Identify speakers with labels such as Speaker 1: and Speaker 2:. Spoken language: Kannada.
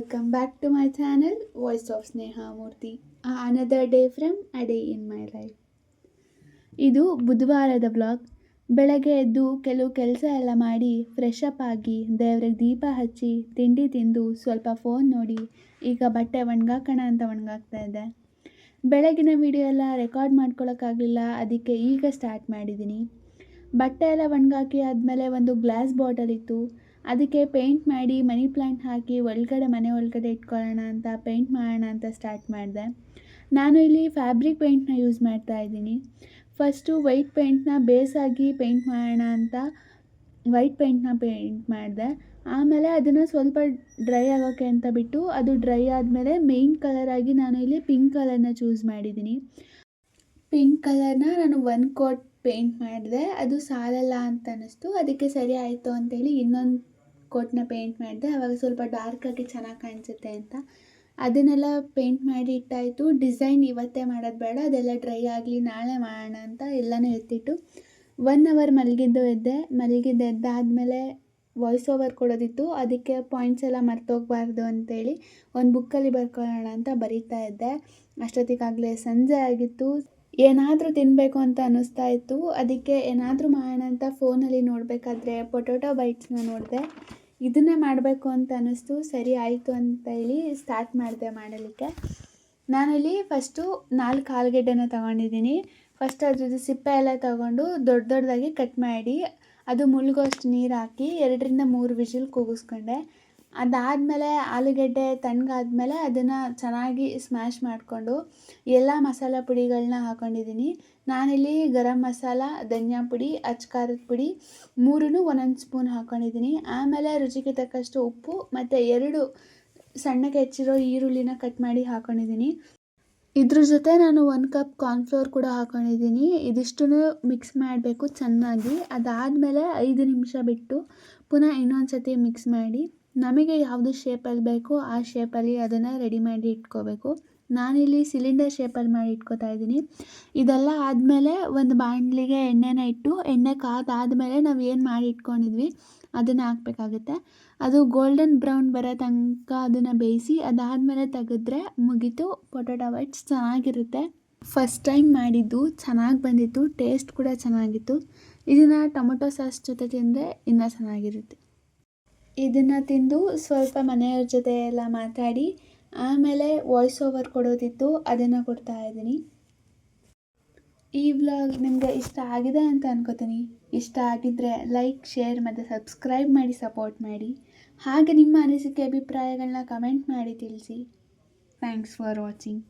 Speaker 1: Welcome back to my channel, Voice of Sneha Murthy. Another day from a day in my life. ಇದು ಬುಧವಾರದ ಬ್ಲಾಗ್. ಬೆಳಗ್ಗೆ ಎದ್ದು ಕೆಲವು ಕೆಲಸ ಎಲ್ಲ ಮಾಡಿ ಫ್ರೆಶ್ ಅಪ್ ಆಗಿ ದೇವ್ರಿಗೆ ದೀಪ ಹಚ್ಚಿ ತಿಂಡಿ ತಿಂದು ಸ್ವಲ್ಪ ಫೋನ್ ನೋಡಿ ಈಗ ಬಟ್ಟೆ ಒಣಗಾಕೋಣ ಅಂತ ಒಣಗಾಕ್ತಾ ಇದ್ದೆ. ಬೆಳಗಿನ ವಿಡಿಯೋ ಎಲ್ಲ ರೆಕಾರ್ಡ್ ಮಾಡ್ಕೊಳ್ಳೋಕ್ಕಾಗಲಿಲ್ಲ, ಅದಕ್ಕೆ ಈಗ ಸ್ಟಾರ್ಟ್ ಮಾಡಿದ್ದೀನಿ. ಬಟ್ಟೆ ಎಲ್ಲ ಒಣಗಾಕಿ ಆದಮೇಲೆ ಒಂದು ಗ್ಲಾಸ್ ಬಾಟಲ್ ಇತ್ತು, ಅದಕ್ಕೆ ಪೇಂಟ್ ಮಾಡಿ ಮನಿ ಪ್ಲ್ಯಾಂಟ್ ಹಾಕಿ ಮನೆ ಒಳಗಡೆ ಇಟ್ಕೊಳ್ಳೋಣ ಅಂತ ಪೇಂಟ್ ಮಾಡೋಣ ಅಂತ ಸ್ಟಾರ್ಟ್ ಮಾಡಿದೆ. ನಾನು ಇಲ್ಲಿ ಫ್ಯಾಬ್ರಿಕ್ ಪೇಂಟ್ನ ಯೂಸ್ ಮಾಡ್ತಾ ಇದ್ದೀನಿ. ಫಸ್ಟು ವೈಟ್ ಪೇಂಟ್ನ ಬೇಸಾಗಿ ಪೇಂಟ್ ಮಾಡೋಣ ಅಂತ ವೈಟ್ ಪೇಂಟ್ನ ಪೇಂಟ್ ಮಾಡಿದೆ. ಆಮೇಲೆ ಅದನ್ನು ಸ್ವಲ್ಪ ಡ್ರೈ ಆಗೋಕ್ಕೆ ಅಂತ ಬಿಟ್ಟು ಅದು ಡ್ರೈ ಆದಮೇಲೆ ಮೇಯ್ನ್ ಕಲರಾಗಿ ನಾನು ಇಲ್ಲಿ ಪಿಂಕ್ ಕಲರ್ನ ಚೂಸ್ ಮಾಡಿದ್ದೀನಿ. ಪಿಂಕ್ ಕಲರ್ನ ನಾನು 1 ಕೋಟ್ ಪೇಂಟ್ ಮಾಡಿದೆ, ಅದು ಸಾಲಲ್ಲ ಅಂತ ಅನ್ನಿಸ್ತು. ಅದಕ್ಕೆ ಸರಿ ಆಯಿತು ಅಂತೇಳಿ ಇನ್ನೊಂದು ಕೋಟ್ನ ಪೇಂಟ್ ಮಾಡಿದೆ, ಆವಾಗ ಸ್ವಲ್ಪ ಡಾರ್ಕಾಗಿ ಚೆನ್ನಾಗಿ ಕಾಣಿಸುತ್ತೆ ಅಂತ. ಅದನ್ನೆಲ್ಲ ಪೇಂಟ್ ಮಾಡಿ ಇಟ್ಟಾಯಿತು. ಡಿಸೈನ್ ಇವತ್ತೇ ಮಾಡೋದು ಬೇಡ, ಅದೆಲ್ಲ ಡ್ರೈ ಆಗಲಿ ನಾಳೆ ಮಾಡೋಣ ಅಂತ ಎಲ್ಲನೂ ಎತ್ತಿಟ್ಟು 1 ಅವರ್ ಎದ್ದಾದಮೇಲೆ ವಾಯ್ಸ್ ಓವರ್ ಕೊಡೋದಿತ್ತು. ಅದಕ್ಕೆ ಪಾಯಿಂಟ್ಸ್ ಎಲ್ಲ ಮರ್ತೋಗಬಾರ್ದು ಅಂತೇಳಿ ಒಂದು ಬುಕ್ಕಲ್ಲಿ ಬರ್ಕೊಳ್ಳೋಣ ಅಂತ ಬರೀತಾ ಇದ್ದೆ. ಅಷ್ಟೊತ್ತಿಗಾಗಲೇ ಸಂಜೆ ಆಗಿತ್ತು. ಏನಾದರೂ ತಿನ್ನಬೇಕು ಅಂತ ಅನ್ನಿಸ್ತಾ ಇತ್ತು, ಅದಕ್ಕೆ ಏನಾದರೂ ಮಾಡೋಣ ಅಂತ ಫೋನಲ್ಲಿ ನೋಡಬೇಕಾದ್ರೆ ಪೊಟೊಟೊ ಬೈಟ್ಸ್ನ ನೋಡಿದೆ. ಇದನ್ನೇ ಮಾಡಬೇಕು ಅಂತ ಅನ್ನಿಸ್ತು. ಸರಿ ಆಯಿತು ಅಂತ ಹೇಳಿ ಸ್ಟಾರ್ಟ್ ಮಾಡಿದೆ ಮಾಡಲಿಕ್ಕೆ. ನಾನಿಲ್ಲಿ ಫಸ್ಟು 4 ಆಲೂಗೆಡ್ಡೆನ ತೊಗೊಂಡಿದ್ದೀನಿ. ಫಸ್ಟ್ ಅದ್ರದ್ದು ಸಿಪ್ಪೆ ಎಲ್ಲ ತೊಗೊಂಡು ದೊಡ್ಡದಾಗಿ ಕಟ್ ಮಾಡಿ ಅದು ಮುಳುಗೋಷ್ಟು ನೀರು ಹಾಕಿ 2ರಿಂದ 3 ವಿಷಲ್ ಕೂಗಿಸ್ಕೊಂಡೆ. ಅದಾದಮೇಲೆ ಆಲೂಗೆಡ್ಡೆ ತಣ್ಣಗಾದ್ಮೇಲೆ ಅದನ್ನು ಚೆನ್ನಾಗಿ ಸ್ಮ್ಯಾಶ್ ಮಾಡಿಕೊಂಡು ಎಲ್ಲ ಮಸಾಲ ಪುಡಿಗಳನ್ನ ಹಾಕ್ಕೊಂಡಿದ್ದೀನಿ. ನಾನಿಲ್ಲಿ ಗರಂ ಮಸಾಲ, ಧನಿಯಾ ಪುಡಿ, ಅಚ್ಕಾರದ ಪುಡಿ 3 ಒಂದೊಂದು ಸ್ಪೂನ್ ಹಾಕ್ಕೊಂಡಿದ್ದೀನಿ. ಆಮೇಲೆ ರುಚಿಗೆ ತಕ್ಕಷ್ಟು ಉಪ್ಪು ಮತ್ತು 2 ಸಣ್ಣಗೆ ಹೆಚ್ಚಿರೋ ಈರುಳ್ಳಿನ ಕಟ್ ಮಾಡಿ ಹಾಕ್ಕೊಂಡಿದ್ದೀನಿ. ಇದ್ರ ಜೊತೆ ನಾನು 1 ಕಪ್ ಕಾರ್ನ್ಫ್ಲೋರ್ ಕೂಡ ಹಾಕ್ಕೊಂಡಿದ್ದೀನಿ. ಇದಿಷ್ಟನ್ನು ಮಿಕ್ಸ್ ಮಾಡಬೇಕು ಚೆನ್ನಾಗಿ. ಅದಾದಮೇಲೆ 5 ನಿಮಿಷ ಬಿಟ್ಟು ಪುನಃ ಇನ್ನೊಂದು ಸತಿ ಮಿಕ್ಸ್ ಮಾಡಿ ನಮಗೆ ಯಾವುದು ಶೇಪಲ್ಲಿ ಬೇಕೋ ಆ ಶೇಪಲ್ಲಿ ಅದನ್ನು ರೆಡಿ ಮಾಡಿ ಇಟ್ಕೋಬೇಕು. ನಾನಿಲ್ಲಿ ಸಿಲಿಂಡರ್ ಶೇಪಲ್ಲಿ ಮಾಡಿ ಇಟ್ಕೋತಾ ಇದ್ದೀನಿ. ಇದೆಲ್ಲ ಆದಮೇಲೆ ಒಂದು ಬಾಣಲಿಗೆ ಎಣ್ಣೆನ ಇಟ್ಟು ಎಣ್ಣೆ ಕಾದಾದಮೇಲೆ ನಾವು ಏನು ಮಾಡಿ ಇಟ್ಕೊಂಡಿದ್ವಿ ಅದನ್ನು ಹಾಕಬೇಕಾಗುತ್ತೆ. ಅದು ಗೋಲ್ಡನ್ ಬ್ರೌನ್ ಬರೋ ತನಕ ಅದನ್ನು ಬೇಯಿಸಿ ಅದಾದಮೇಲೆ ತೆಗೆದ್ರೆ ಮುಗೀತು. ಪೊಟೊಟೊ ಬೈಟ್ಸ್ ಚೆನ್ನಾಗಿರುತ್ತೆ. ಫಸ್ಟ್ ಟೈಮ್ ಮಾಡಿದ್ದು ಚೆನ್ನಾಗಿ ಬಂದಿತ್ತು, ಟೇಸ್ಟ್ ಕೂಡ ಚೆನ್ನಾಗಿತ್ತು. ಇದನ್ನು ಟೊಮೊಟೊ ಸಾಸ್ ಜೊತೆ ತಿಂದರೆ ಇನ್ನೂ ಚೆನ್ನಾಗಿರುತ್ತೆ. ಇದನ್ನು ತಿಂದು ಸ್ವಲ್ಪ ಮನೆಯವ್ರ ಜೊತೆ ಎಲ್ಲ ಮಾತಾಡಿ ಆಮೇಲೆ ವಾಯ್ಸ್ ಓವರ್ ಕೊಡೋದಿತ್ತು, ಅದನ್ನು ಕೊಡ್ತಾ ಇದ್ದೀನಿ. ಈ ವ್ಲಾಗ್ ನಿಮಗೆ ಇಷ್ಟ ಆಗಿದೆ ಅಂತ ಅನ್ಕೋತೀನಿ. ಇಷ್ಟ ಆಗಿದ್ದರೆ ಲೈಕ್, ಶೇರ್ ಮತ್ತು ಸಬ್ಸ್ಕ್ರೈಬ್ ಮಾಡಿ ಸಪೋರ್ಟ್ ಮಾಡಿ. ಹಾಗೆ ನಿಮ್ಮ ಅನಿಸಿಕೆ ಅಭಿಪ್ರಾಯಗಳನ್ನ ಕಮೆಂಟ್ ಮಾಡಿ ತಿಳಿಸಿ. Thanks for watching.